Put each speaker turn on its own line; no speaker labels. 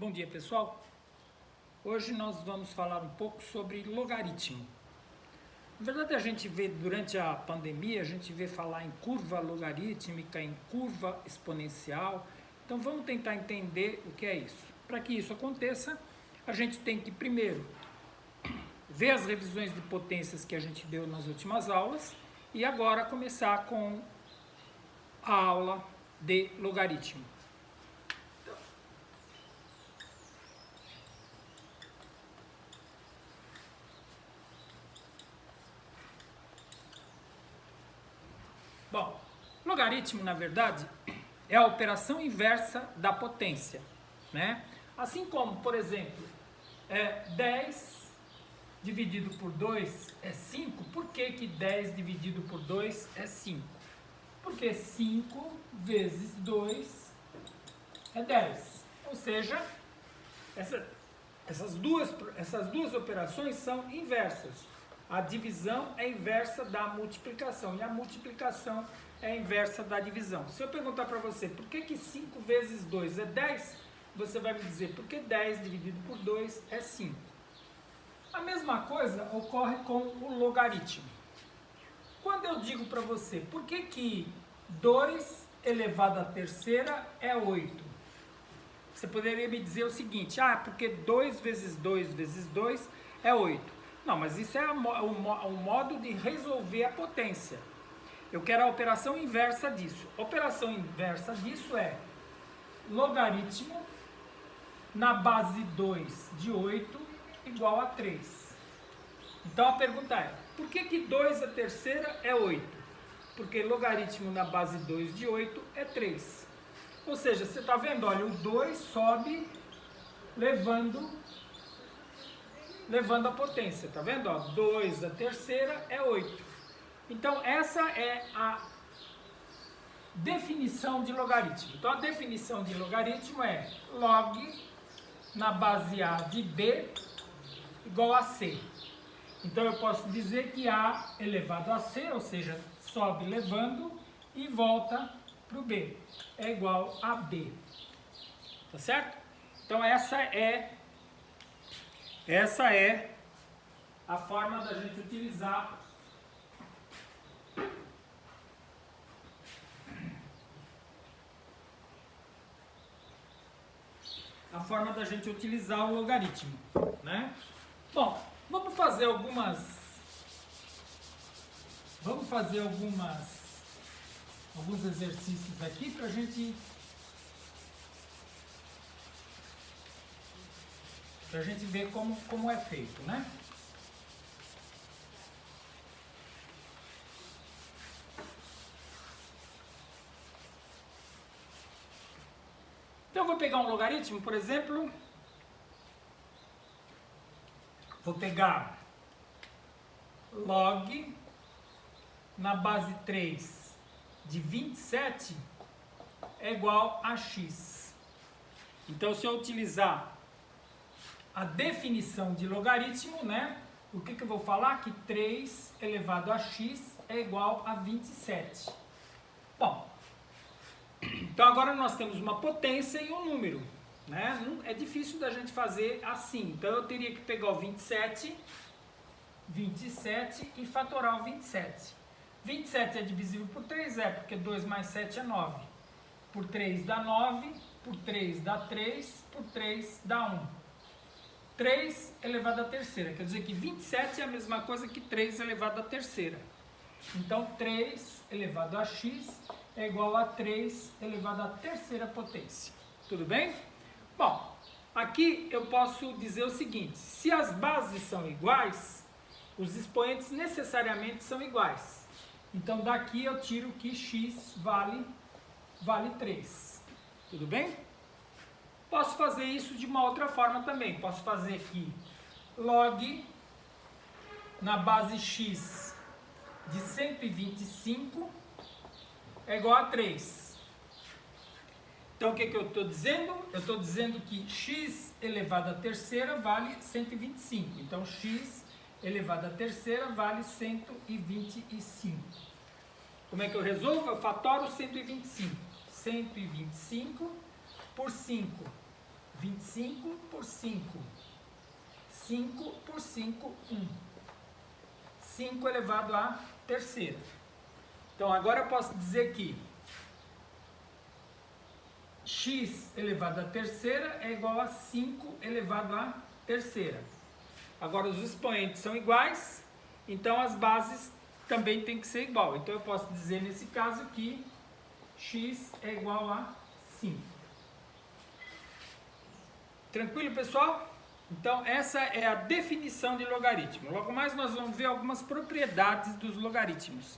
Bom dia, pessoal. Hoje nós vamos falar um pouco sobre logaritmo. Na verdade, a gente vê durante a pandemia, a gente vê falar em curva logarítmica, em curva exponencial. Então vamos tentar entender o que é isso. Para que isso aconteça, a gente tem que primeiro ver as revisões de potências que a gente deu nas últimas aulas e agora começar com a aula de logaritmo. Bom, logaritmo, na verdade, é a operação inversa da potência, né? Assim como, por exemplo, 10 dividido por 2 é 5, por que 10 dividido por 2 é 5? Porque 5 vezes 2 é 10. Ou seja, essas duas operações são inversas. A divisão é inversa da multiplicação e a multiplicação é inversa da divisão. Se eu perguntar para você por que 5 vezes 2 é 10, você vai me dizer porque 10 dividido por 2 é 5. A mesma coisa ocorre com o logaritmo. Quando eu digo para você por que 2 elevado à terceira é 8, você poderia me dizer o seguinte: porque 2 vezes 2 vezes 2 é 8. Não, mas isso é o modo de resolver a potência. Eu quero a operação inversa disso. A operação inversa disso é logaritmo na base 2 de 8 igual a 3. Então a pergunta é, por que 2 a terceira é 8? Porque logaritmo na base 2 de 8 é 3. Ou seja, você está vendo, olha, o 2 sobe levando a potência, tá vendo? 2 a terceira é 8. Então, essa é a definição de logaritmo. Então, a definição de logaritmo é log na base A de B igual a C. Então, eu posso dizer que A elevado a C, ou seja, sobe levando e volta para o B, é igual a B. Tá certo? Então, essa é a forma da gente utilizar o logaritmo, né? Bom, vamos fazer alguns exercícios aqui para a gente ver como é feito, né? Então eu vou pegar um logaritmo, por exemplo, vou pegar log na base 3 de 27 é igual a x. Então se eu utilizar a definição de logaritmo, né? O que eu vou falar? Que 3 elevado a x é igual a 27. Bom, então agora nós temos uma potência e um número, né? É difícil da gente fazer assim. Então eu teria que pegar o 27 e fatorar o 27. 27 é divisível por 3? Porque 2 mais 7 é 9. Por 3 dá 9, por 3 dá 3, por 3 dá 1. 3 elevado à terceira, quer dizer que 27 é a mesma coisa que 3 elevado à terceira. Então 3 elevado a x é igual a 3 elevado à terceira potência. Tudo bem? Bom, aqui eu posso dizer o seguinte: se as bases são iguais, os expoentes necessariamente são iguais. Então daqui eu tiro que x vale 3. Tudo bem? Posso fazer isso de uma outra forma também. Posso fazer aqui log na base x de 125 é igual a 3. Então o que eu estou dizendo? Eu estou dizendo que x elevado à terceira vale 125. Então x elevado à terceira vale 125. Como é que eu resolvo? Eu fatoro 125. 125 por 5 25 por 5. 5 por 5, 1. 5 elevado à terceira. Então, agora eu posso dizer que x elevado à terceira é igual a 5 elevado à terceira. Agora, os expoentes são iguais, então as bases também tem que ser igual. Então, eu posso dizer nesse caso que x é igual a 5. Tranquilo, pessoal? Então, essa é a definição de logaritmo. Logo mais, nós vamos ver algumas propriedades dos logaritmos.